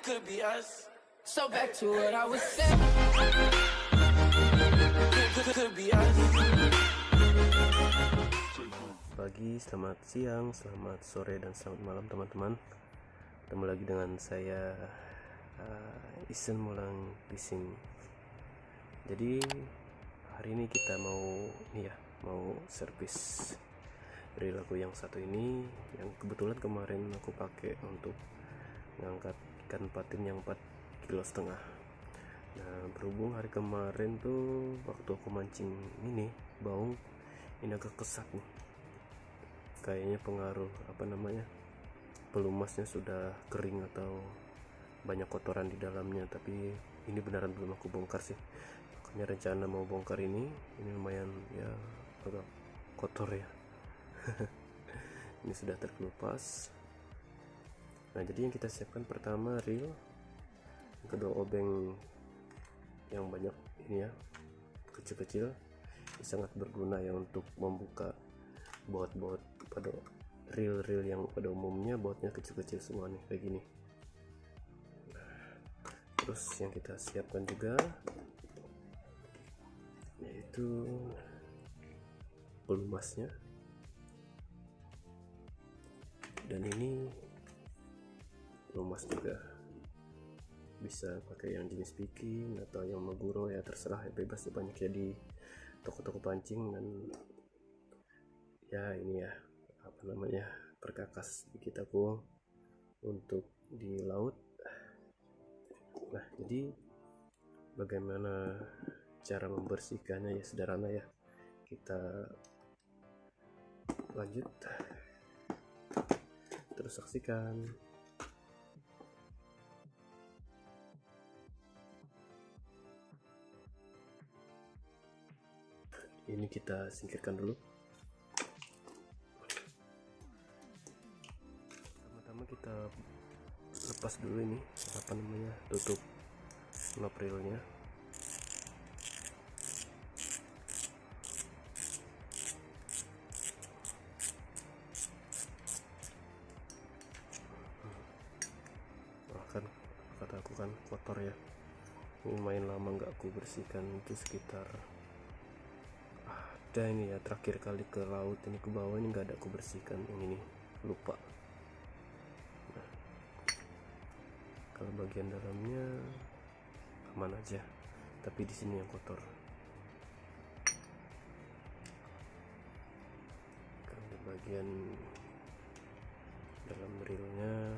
could be us. So back to what I was saying. Could be us. Pagi, selamat siang, selamat sore, dan selamat malam teman-teman. Ketemu lagi dengan saya Isen Mulang Pising. Jadi hari ini kita mau servis reel aku yang satu ini, yang kebetulan kemarin aku pakai untuk ngangkat ikan patin yang 4,5 kg. Nah, berhubung hari kemarin tuh waktu aku mancing ini baung ini agak kesat nih, kayaknya pengaruh pelumasnya sudah kering atau banyak kotoran di dalamnya. Tapi ini beneran belum aku bongkar sih, makanya rencana mau bongkar ini lumayan ya agak kotor ya. Ini sudah terkelupas. Nah, jadi yang kita siapkan pertama reel, yang kedua obeng yang banyak ini ya, kecil-kecil, ini sangat berguna ya untuk membuka baut-baut pada reel-reel yang pada umumnya bautnya kecil-kecil semua nih kayak gini. Terus yang kita siapkan juga yaitu pelumasnya, dan ini pelumas juga bisa pakai yang jenis picking atau yang meguro ya, terserah ya, bebas ya, banyak ya di toko-toko pancing. Dan ya ini ya perkakas di aku untuk di laut. Nah, jadi bagaimana cara membersihkannya ya sederhana ya, kita lanjut terus saksikan. Ini kita singkirkan dulu. Pertama kita lepas dulu ini tutup knob reelnya. Kan kata aku kan kotor ya, ini lumayan lama nggak aku bersihkan, itu sekitar ini ya, terakhir kali ke laut ini ke bawah ini nggak ada aku bersihkan, yang ini lupa. Nah, kalau bagian dalamnya aman aja, tapi di sini yang kotor. Kan di bagian dalam reelnya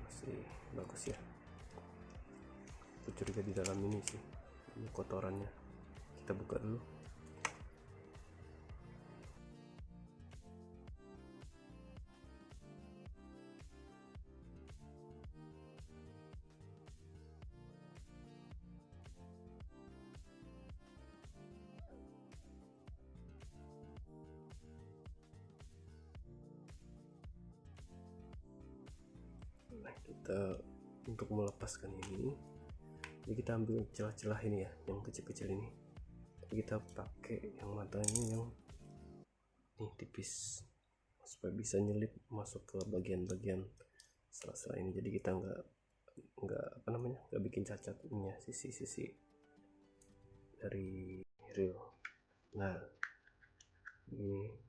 masih bagus ya, aku curiga di dalam ini sih ini kotorannya. Kita buka dulu. Nah, kita untuk melepaskan ini, jadi kita ambil celah-celah ini ya, yang kecil-kecil ini, kita pakai yang matanya yang ini tipis supaya bisa nyelip masuk ke bagian-bagian sela-sela ini. Jadi kita nggak bikin cacat ini ya, sisi-sisi dari reel. Nah, ini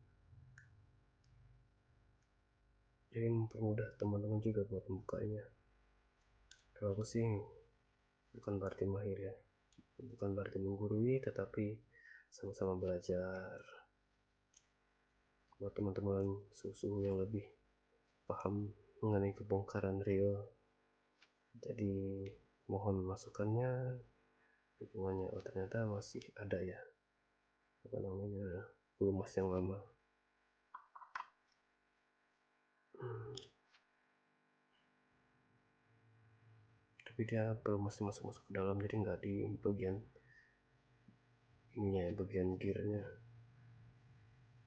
jadi mempermudah teman-teman juga buat membukanya. Kalau aku sih bukan berarti mahir ya, bukan berarti menggurui, tetapi sama-sama belajar. Buat teman-teman susu yang lebih paham mengenai kebongkaran reel, jadi mohon masukannya, dukungannya. Oh, ternyata masih ada ya pelumas yang lama. Tapi dia pelumasnya masuk ke dalam, jadi nggak di bagian ininya ya, bagian gearnya.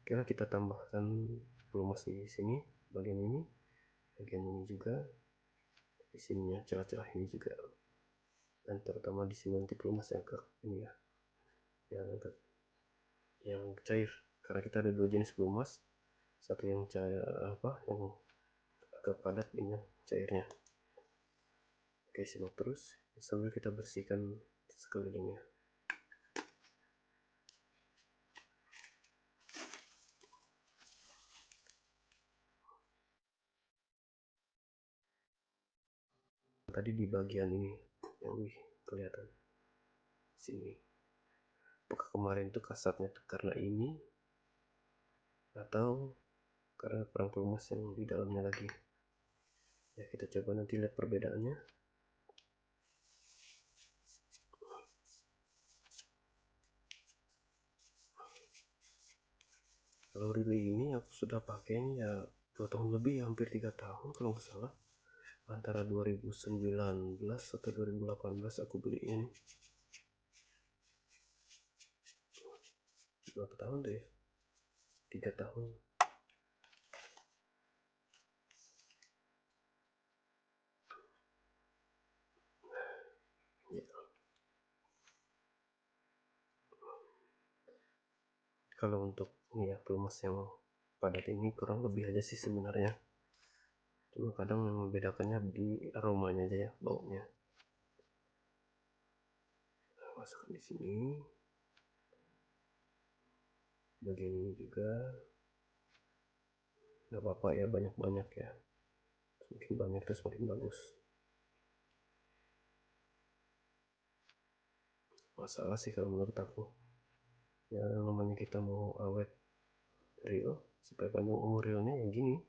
Oke, kita tambahkan pelumas di sini, bagian ini juga, di sininya celah-celah ini juga, dan terutama di sini nanti pelumas yang ini ya, yang cair, karena kita ada dua jenis pelumas, satu yang cair yang agak padat, ini cairnya. Oke, simak terus sambil kita bersihkan sekelilingnya. Tadi di bagian ini yang kelihatan sini, apakah kemarin itu kasarnya karena ini atau karena kurang pelumas yang di dalamnya lagi ya. Kita coba nanti lihat perbedaannya. Kalau relay ini aku sudah pakai ya 2 tahun lebih ya, hampir 3 tahun kalau nggak salah, antara 2019 atau 2018 aku beli ini. Berapa tahun deh, 3 tahun. Ya. Kalau untuk ini ya, pelumas yang padat ini kurang lebih aja sih sebenarnya, cuma kadang yang membedakannya di aromanya aja ya, baunya. Masukkan di sini, bagian ini juga nggak apa-apa ya, banyak-banyak ya, semakin banyak terus semakin bagus. Masalah sih kalau menurut aku ya, namanya kita mau awet real, supaya panjang umur realnya ya gini,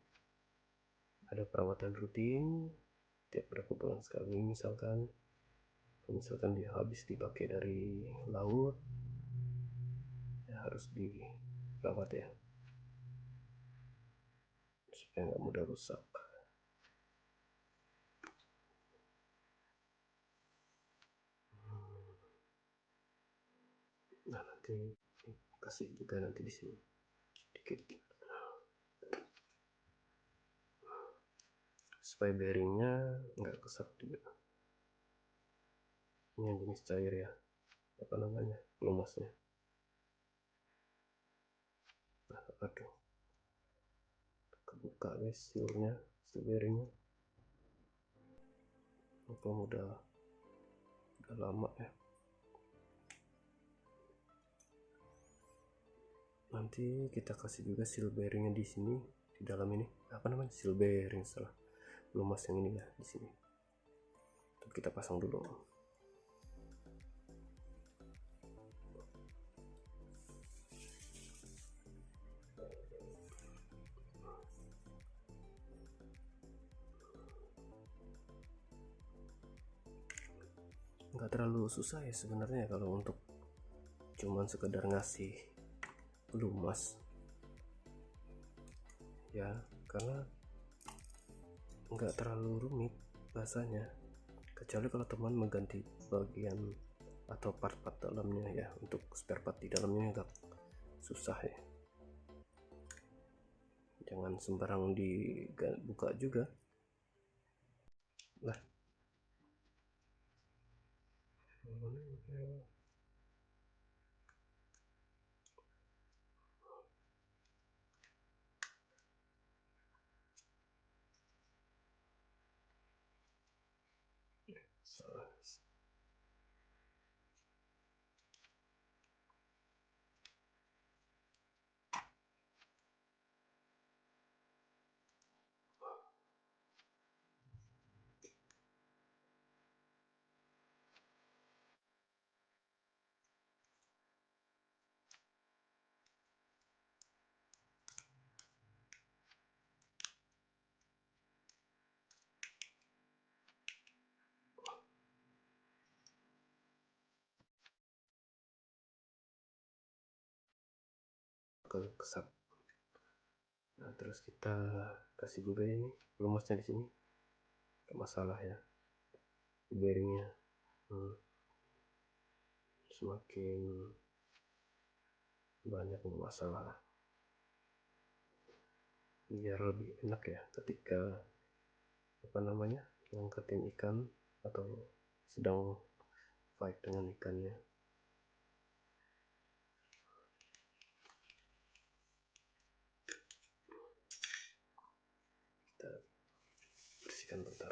ada perawatan rutin tiap berapa bulan sekali. Misalkan dia habis dipakai dari laut ya, harus dirawat ya, supaya nggak mudah rusak. Nah, nanti kasih juga nanti di sini dikit supaya bearingnya nggak kesat juga. Ini yang jenis cair ya, apa namanya, pelumasnya. Nah, aduh, kebuka guys sealnya, seal bearingnya. Kalau udah lama ya. Nanti kita kasih juga seal bearingnya di sini, di dalam ini, apa namanya, seal bearing, salah, pelumas yang ini ya, di sini. Tapi kita pasang dulu. Nggak terlalu susah ya sebenarnya kalau untuk cuman sekedar ngasih pelumas ya, karena nggak terlalu rumit bahasanya, kecuali kalau teman mengganti bagian atau part-part dalamnya ya. Untuk spare part di dalamnya agak susah ya, jangan sembarang dibuka juga lah. Kesat. Nah, terus kita kasih juga ini pelumasnya di sini, gak masalah ya, bearingnya. Semakin banyak masalah, biar lebih enak ya ketika apa namanya, ngangkatin ikan atau sedang fight dengan ikannya. Kita bersihkan bentar.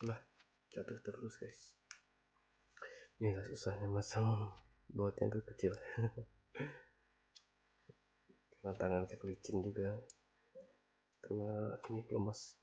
lah, jatuh terus guys. Ini gak susahnya masang baut yang kecil karena tangan kayak licin juga karena ini lemas.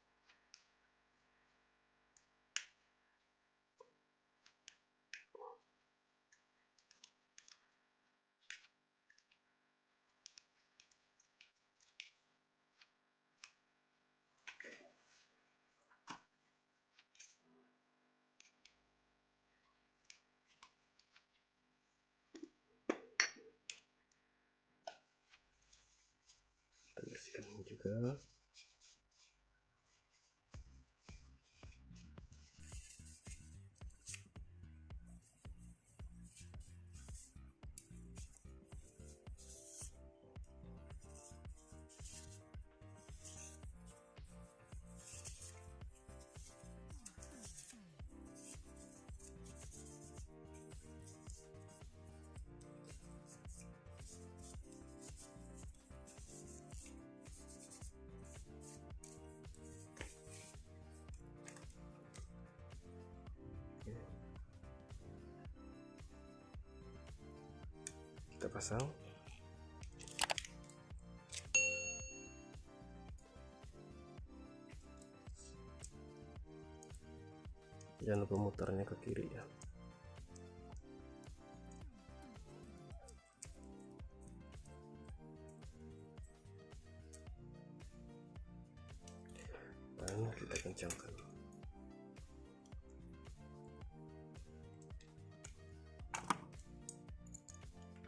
Kita bersihkan ini juga. Kita pasang. Jangan lupa mutarnya ke kiri ya. Dan kita kencangkan.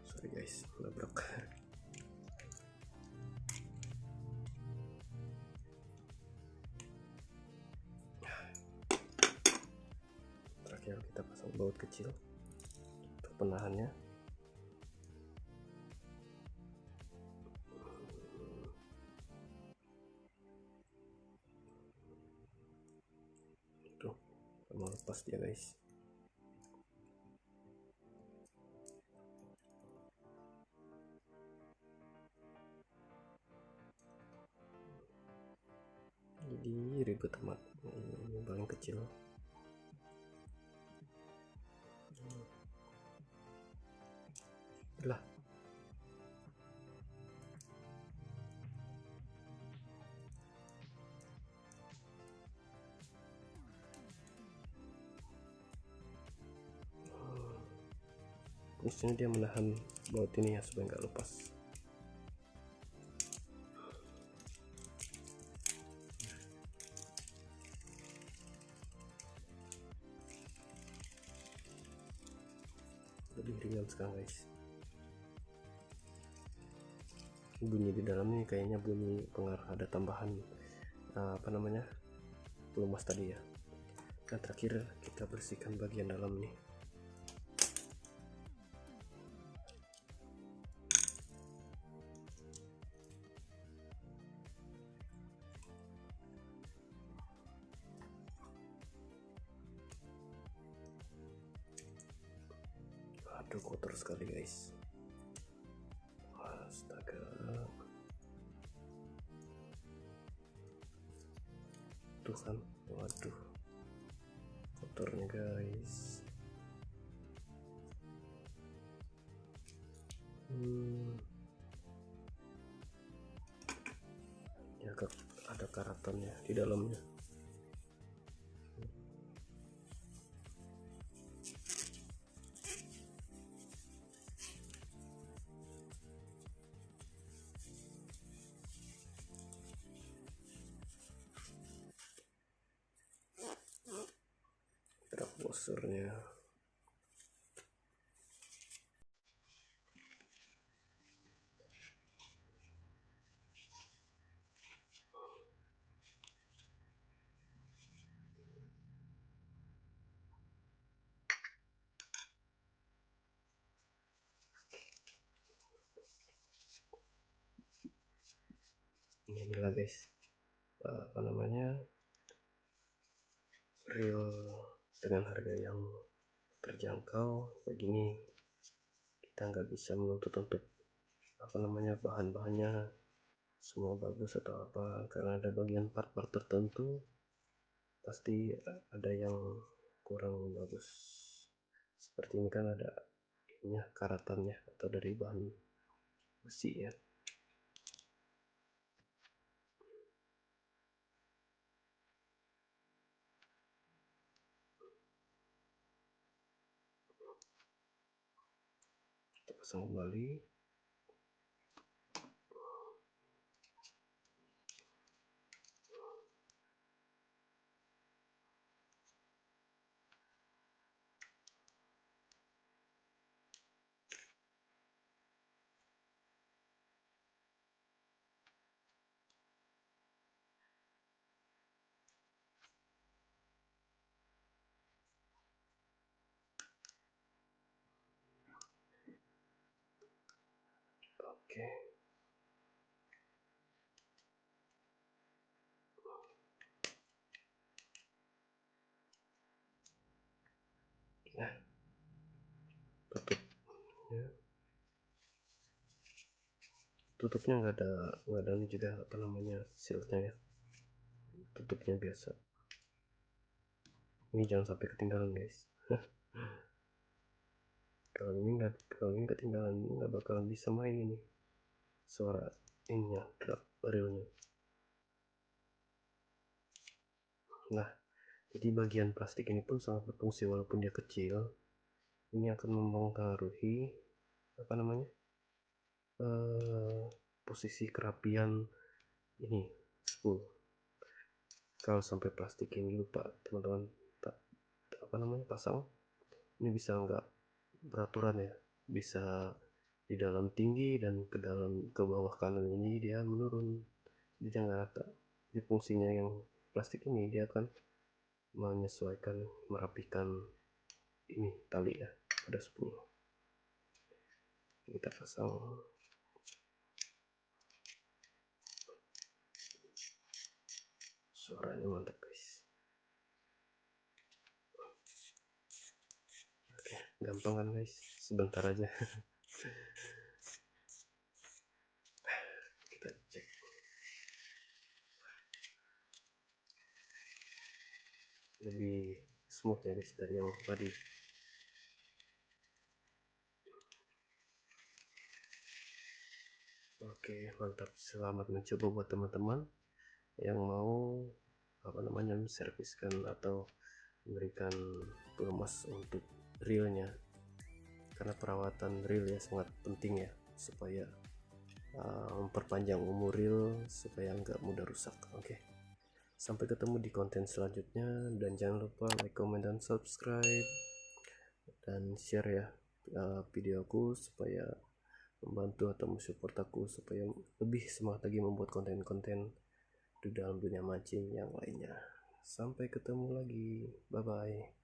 Sorry guys, nabrak. Terakhir kita pasang baut kecil untuk penahannya. Tuh, mau lepas dia guys. Jadi ribet amat. Ini yang paling kecil. Lah. Di sini dia menahan baut ini ya supaya nggak lepas. Lebih ringan sekarang guys. Bunyi di dalamnya kayaknya bunyi pengaruh ada tambahan pelumas tadi ya. Nah terakhir kita bersihkan bagian dalam nih. Aduh kotor sekali guys. Astaga. Tuh kan, waduh, kotornya guys. Ya ada karatannya di dalamnya. Truk washernya. Inilah guys, real dengan harga yang terjangkau begini. Kita nggak bisa menuntut untuk bahan-bahannya semua bagus atau apa, karena ada bagian part-part tertentu pasti ada yang kurang bagus. Seperti ini kan ada ininya, karatannya, atau dari bahan besi ya. Kita pasang kembali. Oke. Nah, tutup ya. Tutupnya nggak ada ini juga, apa namanya, silnya ya. Tutupnya biasa. Ini jangan sampai ketinggalan guys. Kalau ini ketinggalan, nggak bakalan bisa main ini suara ininya, realnya. Nah, jadi bagian plastik ini pun sangat berfungsi walaupun dia kecil. Ini akan mempengaruhi apa namanya, posisi kerapian ini spool. Kalau sampai plastik ini lupa teman-teman tak apa namanya pasang, ini bisa nggak beraturan ya, bisa di dalam tinggi dan ke bawah kanan ini dia menurun, dia nggak rata. Jadi fungsinya yang plastik ini dia akan menyesuaikan, merapikan ini tali ya pada spool. Kita pasang. Suaranya mantap guys. Oke, gampang kan guys, sebentar aja. Kita cek. Lebih smooth ya guys dari yang tadi. Oke, mantap. Selamat mencoba buat teman-teman yang mau apa namanya serviskan atau memberikan pelumas untuk reelnya, karena perawatan reel ya sangat penting ya, supaya memperpanjang umur reel supaya nggak mudah rusak. Oke, sampai ketemu di konten selanjutnya, dan jangan lupa like, comment, dan subscribe, dan share ya videoku supaya membantu atau mensupport aku supaya lebih semangat lagi membuat konten-konten di dalam dunia mancing yang lainnya. Sampai ketemu lagi, bye bye.